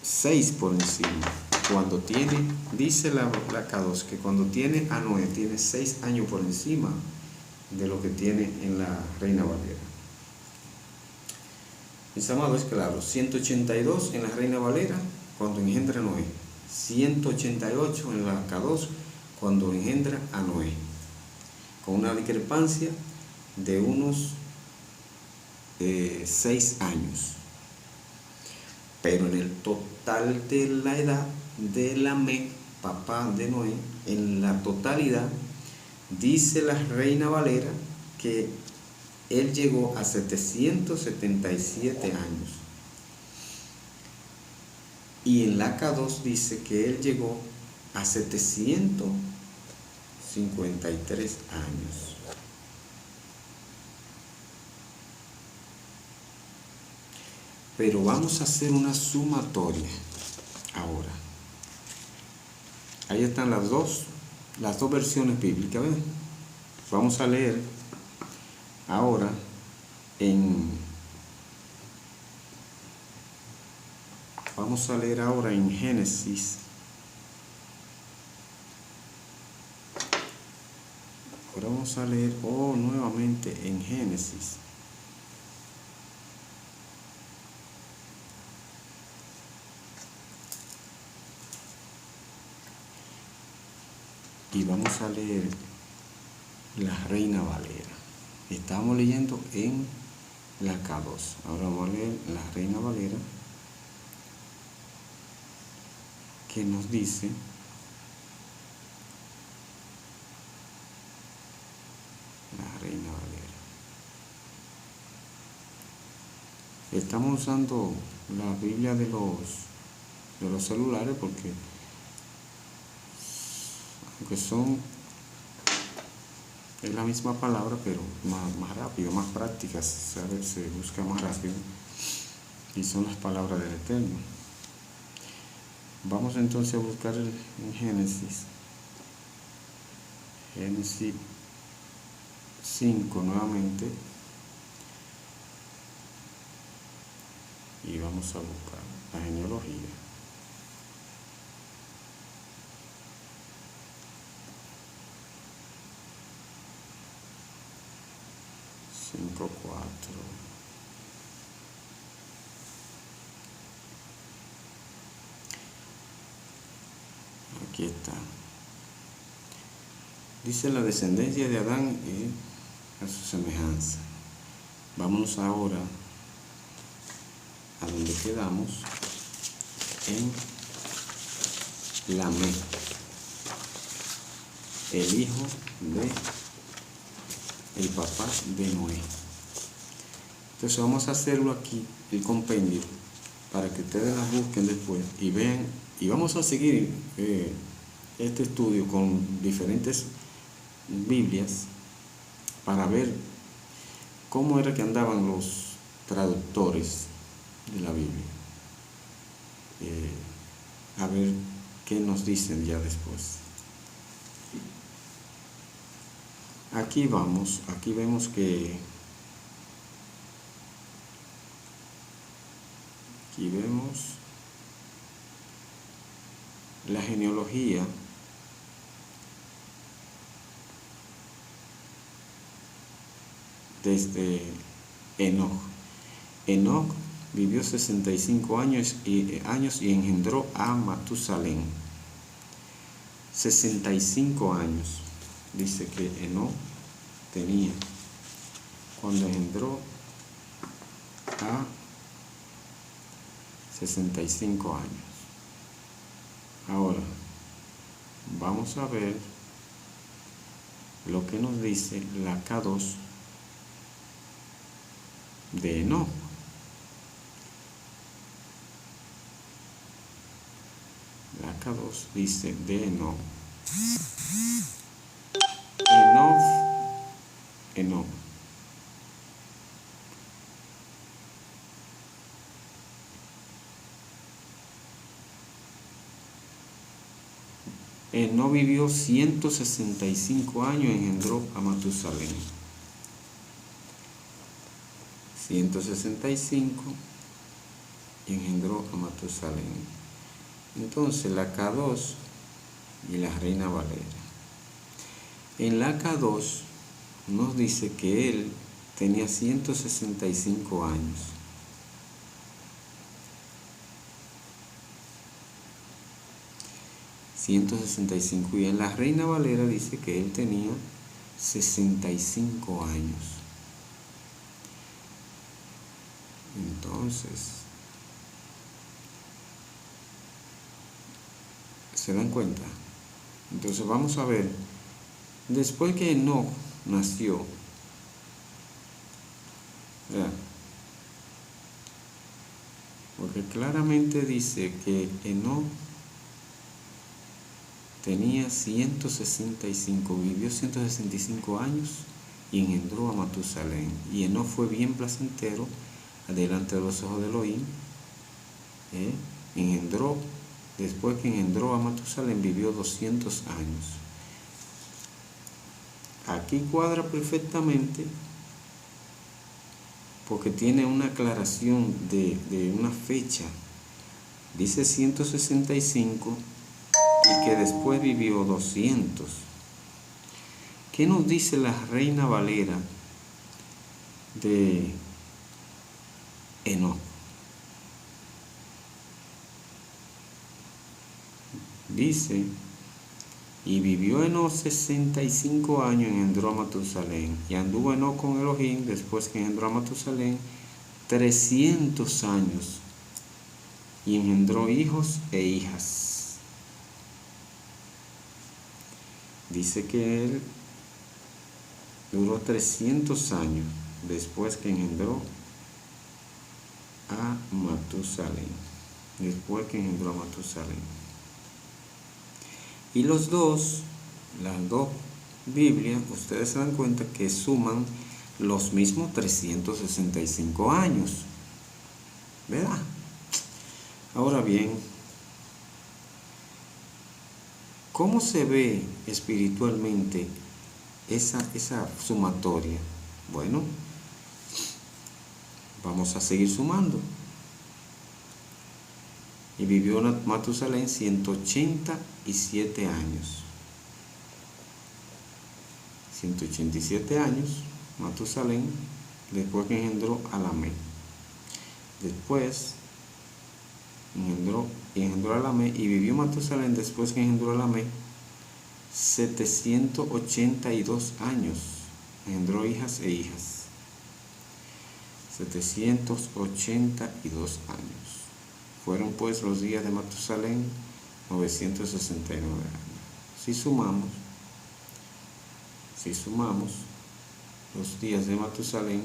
A: 6 por encima. Cuando tiene, dice la K2, que cuando tiene a Noé tiene 6 años por encima de lo que tiene en la Reina Valera. Mis amados, es claro, 182 en la Reina Valera cuando engendra a Noé, 188 en la K2 cuando engendra a Noé, con una discrepancia de unos 6 años. Pero en el total de la edad de Lamec, papá de Noé, en la totalidad, dice la Reina Valera que él llegó a 777 años. Y en la K2 dice que él llegó a 753 años. Pero vamos a hacer una sumatoria ahora. Ahí están las dos versiones bíblicas, ¿ven? Vamos a leer ahora en Génesis. Ahora vamos a leer nuevamente en Génesis. Y vamos a leer la Reina Valera. Estamos leyendo en la K2. Ahora vamos a leer la Reina Valera, que nos dice: la Reina Valera. Estamos usando la Biblia de los celulares porque aunque es la misma palabra, pero más rápido, más práctica, se busca más rápido, y son las palabras del Eterno. Vamos entonces a buscar en Génesis 5 nuevamente, y vamos a buscar la genealogía. Aquí está. Dice la descendencia de Adán a su semejanza. Vámonos ahora a donde quedamos, en Lamec, el hijo de el papá de Noé. Entonces vamos a hacerlo aquí, el compendio, para que ustedes las busquen después y vean, y vamos a seguir este estudio con diferentes Biblias para ver cómo era que andaban los traductores de la Biblia, a ver qué nos dicen ya después. Aquí vemos que aquí vemos la genealogía desde Enoc. Enoc vivió 65 años y engendró a Matusalén. 65 años dice que Enoc tenía cuando engendró a 65 años. Ahora, vamos a ver lo que nos dice la K2 de Enoc. La K2 dice de Enoc. Enoc. Enoc vivió 165 años y engendró a Matusalén. 165 y engendró a Matusalén. Entonces la K2 y la Reina Valera. En la K2 nos dice que él tenía 165 años. Y en la Reina Valera dice que él tenía 65 años. Entonces, ¿se dan cuenta? Entonces vamos a ver, después que Enoc nació, ¿verdad? Porque claramente dice que Enoc tenía 165, vivió 165 años y engendró a Matusalén. Y Enoc fue bien placentero delante de los ojos de Elohim. Después que engendró a Matusalén, vivió 200 años. Aquí cuadra perfectamente porque tiene una aclaración de una fecha. Dice 165 y que después vivió 200. ¿Qué nos dice la Reina Valera de Enoc? Dice, y vivió Enoc 65 años y engendró a Matusalén. Y anduvo Enoc con Elohim después que engendró a Matusalén 300 años y engendró hijos e hijas. Dice que él duró 300 años después que engendró a Matusalén. Y las dos Biblias, ustedes se dan cuenta que suman los mismos 365 años, ¿verdad? Ahora bien, ¿cómo se ve espiritualmente esa sumatoria? Bueno, vamos a seguir sumando. Y vivió Matusalén 187 años. 187 años, Matusalén, después que engendró a Lamé. Después engendró a Lamé y vivió Matusalén después que engendró a Lamé 782 años. Engendró hijas e hijas. 782 años. Fueron pues los días de Matusalén 969 años. Si sumamos los días de Matusalén,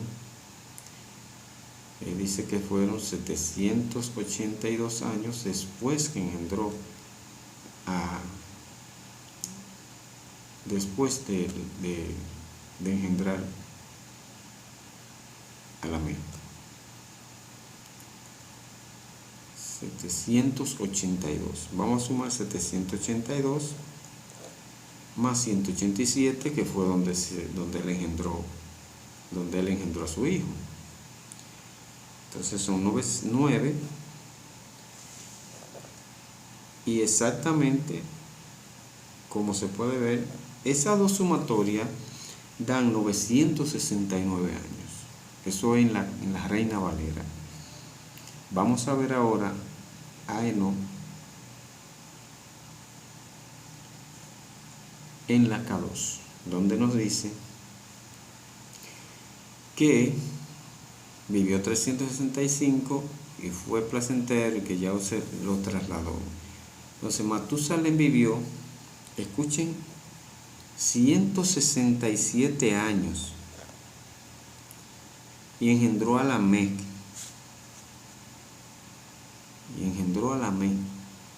A: dice que fueron 782 años después que engendró después de engendrar a Lamé. 782. Vamos a sumar 782 más 187, que fue donde él engendró a su hijo. Entonces son 9. Y exactamente, como se puede ver, esas dos sumatorias dan 969 años. Eso en la Reina Valera. Vamos a ver ahora a Enoc en la K2, donde nos dice que vivió 365 y fue placentero y que ya se lo trasladó. Entonces Matusalén vivió escuchen, 167 años y engendró a Lamec.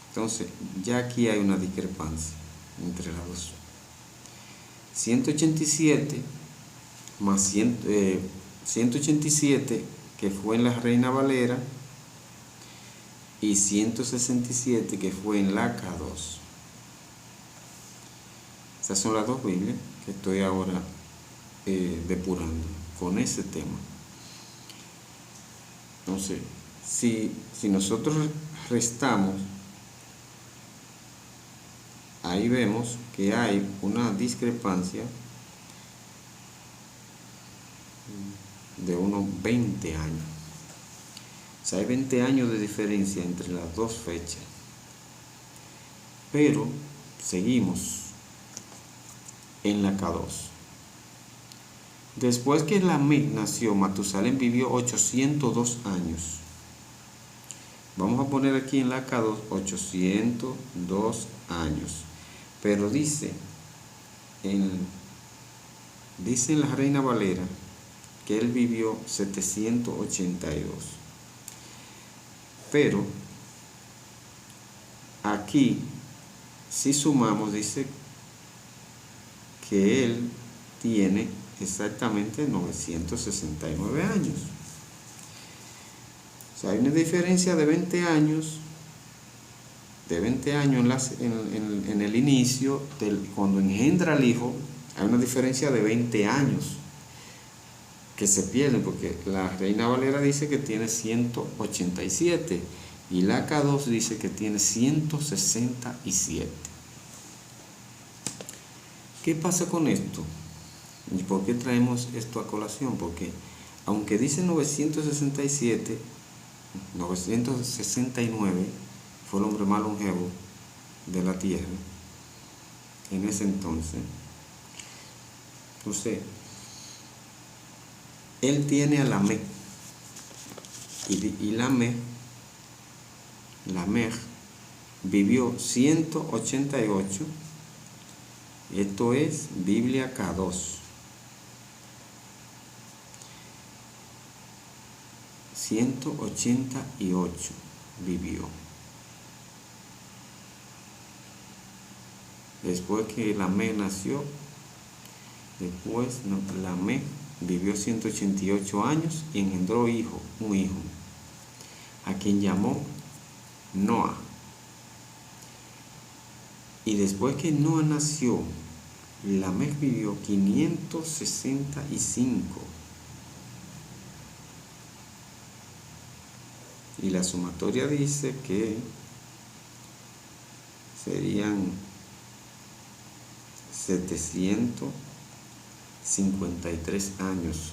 A: Entonces, ya aquí hay una discrepancia entre las dos. 187 más 187 que fue en la Reina Valera y 167 que fue en la K2. Esas son las dos Biblias que estoy ahora depurando con ese tema. Entonces, si nosotros restamos, ahí vemos que hay una discrepancia de unos 20 años. O sea, hay 20 años de diferencia entre las dos fechas. Pero seguimos en la K2. Después que Lamec nació, Matusalén vivió 802 años. Vamos a poner aquí en la K2 802 años. Pero dice en la Reina Valera que él vivió 782. Pero aquí, si sumamos, dice que él tiene exactamente 969 años. O sea, hay una diferencia de 20 años. En el inicio, cuando engendra al hijo, hay una diferencia de 20 años que se pierden, porque la Reina Valera dice que tiene 187 y la K2 dice que tiene 167. ¿Qué pasa con esto? ¿Y por qué traemos esto a colación? Porque aunque dice 969 fue el hombre más longevo de la tierra en ese entonces. Entonces, él tiene a Lamec y Lamec vivió 188. Esto es Biblia K2. 188 vivió. Después que Lamec nació, Lamec vivió 188 años y engendró un hijo, a quien llamó Noah. Y después que Noah nació, Lamec vivió 565. Y la sumatoria dice que serían 753 años.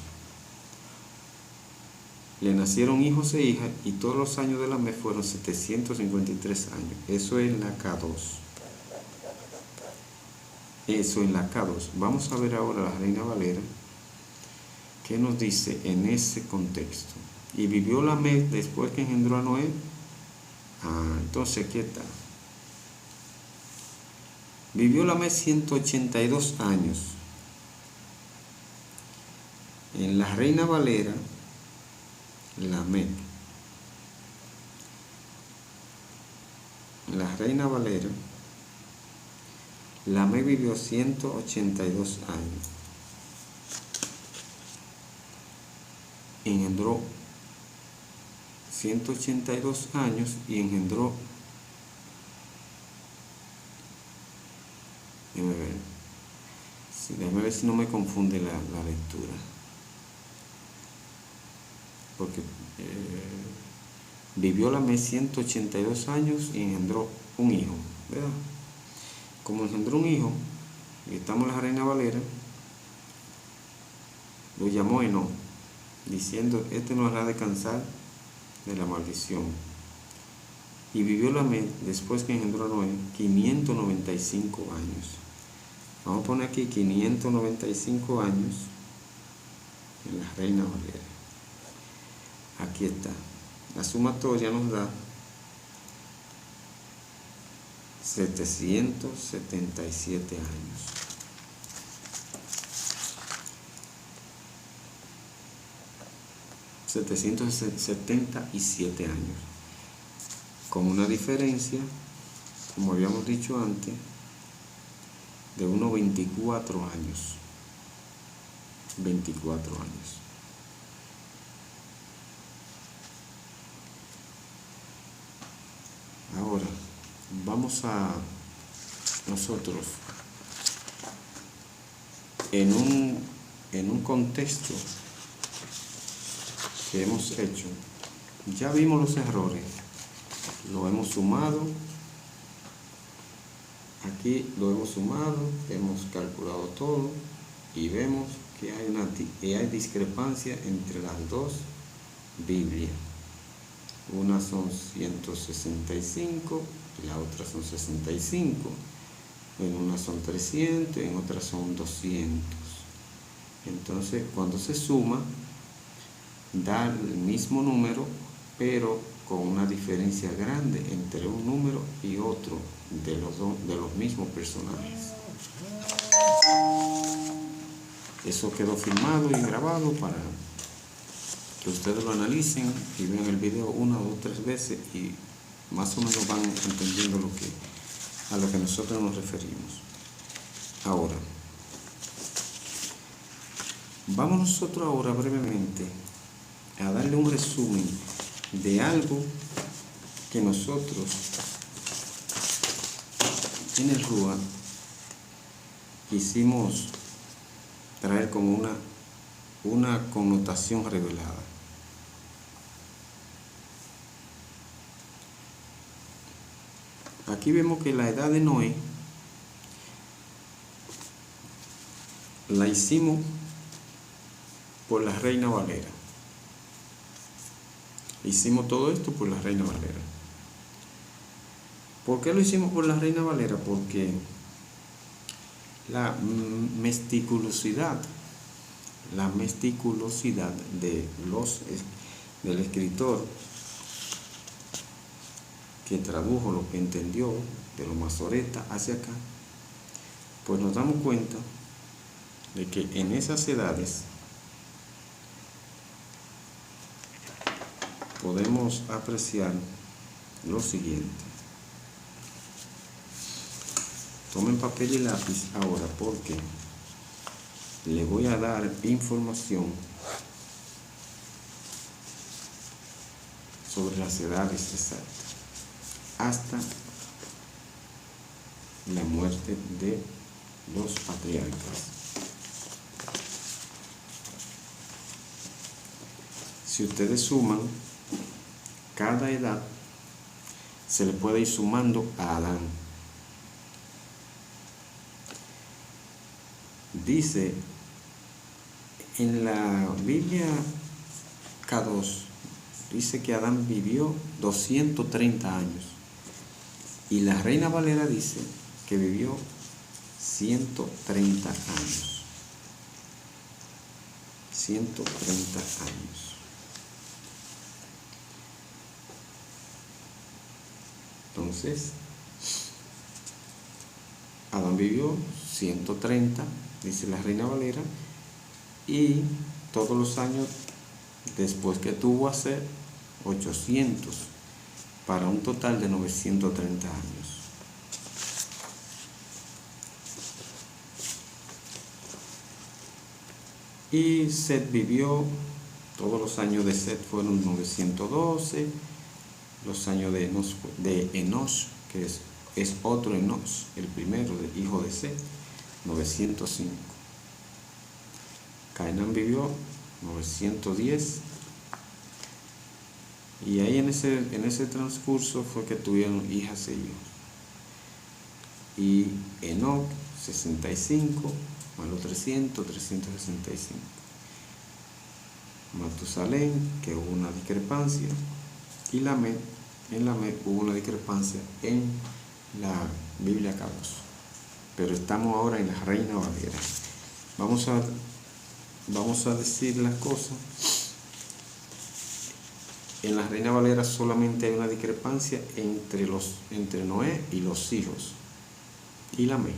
A: Le nacieron hijos e hijas y todos los años de Lamec fueron 753 años. Eso es la K2. Eso en la K2. Vamos a ver ahora la Reina Valera. ¿Qué nos dice en ese contexto? Y vivió Lamec después que engendró a Noé. Entonces aquí está. Vivió Lamec 182 años. En la Reina Valera, Lamec. En la Reina Valera, Lamec vivió 182 años. Engendró 182 años y engendró, déjame ver si no me confunde la lectura, porque vivió Lamec 182 años y engendró un hijo, ¿verdad? Como engendró un hijo, y estamos en la Reina Valera, lo llamó Enoc, diciendo: este nos hará descansar de la maldición. Y vivió Lamec después que engendró a Noé 595 años. Vamos a poner aquí 595 años en la Reina Valera. Aquí está. La sumatoria nos da 777 años. 777 años, con una diferencia, como habíamos dicho antes, de unos 24 años. 24 años. Ahora, vamos a nosotros, en un contexto que hemos hecho, ya vimos los errores, lo hemos sumado, aquí lo hemos sumado, hemos calculado todo y vemos que hay discrepancia entre las dos Biblias. Una son 165 y la otra son 65. En una son 300, en otra son 200. Entonces, cuando se suma, da el mismo número, pero con una diferencia grande entre un número y otro de los mismos personajes. Eso quedó filmado y grabado para que ustedes lo analicen y vean el video 1 o 3 veces y más o menos van entendiendo a lo que nosotros nos referimos. Ahora, vamos nosotros ahora brevemente a darle un resumen de algo que nosotros en el RUA quisimos traer como una connotación revelada. Aquí vemos que la edad de Noé la hicimos por la Reina Valera. Hicimos todo esto por la Reina Valera. ¿Por qué lo hicimos por la Reina Valera? Porque la meticulosidad del escritor que tradujo lo que entendió de los masoretas hacia acá, pues nos damos cuenta de que en esas edades podemos apreciar lo siguiente. Tomen papel y lápiz ahora porque le voy a dar información sobre las edades exactas hasta la muerte de los patriarcas. Si ustedes suman, cada edad se le puede ir sumando a Adán. Dice en la Biblia K2, dice que Adán vivió 230 años. Y la Reina Valera dice que vivió 130 años. 130 años. Entonces, Adán vivió 130, dice la Reina Valera, y todos los años después que tuvo a ser 800, para un total de 930 años. Y Set vivió, todos los años de Set fueron 912, los años de Enosh, que es otro Enosh, el primero hijo de Set, 905. Cainán vivió 910. Y ahí en ese transcurso fue que tuvieron hijas e hijos. Y Enoc, 65, más los 365. Matusalén, que hubo una discrepancia. Y en Lamed hubo una discrepancia en la Biblia K2. Pero estamos ahora en la Reina Valera. Vamos a decir las cosas En la Reina Valera solamente hay una discrepancia entre Noé y los hijos y Lamec.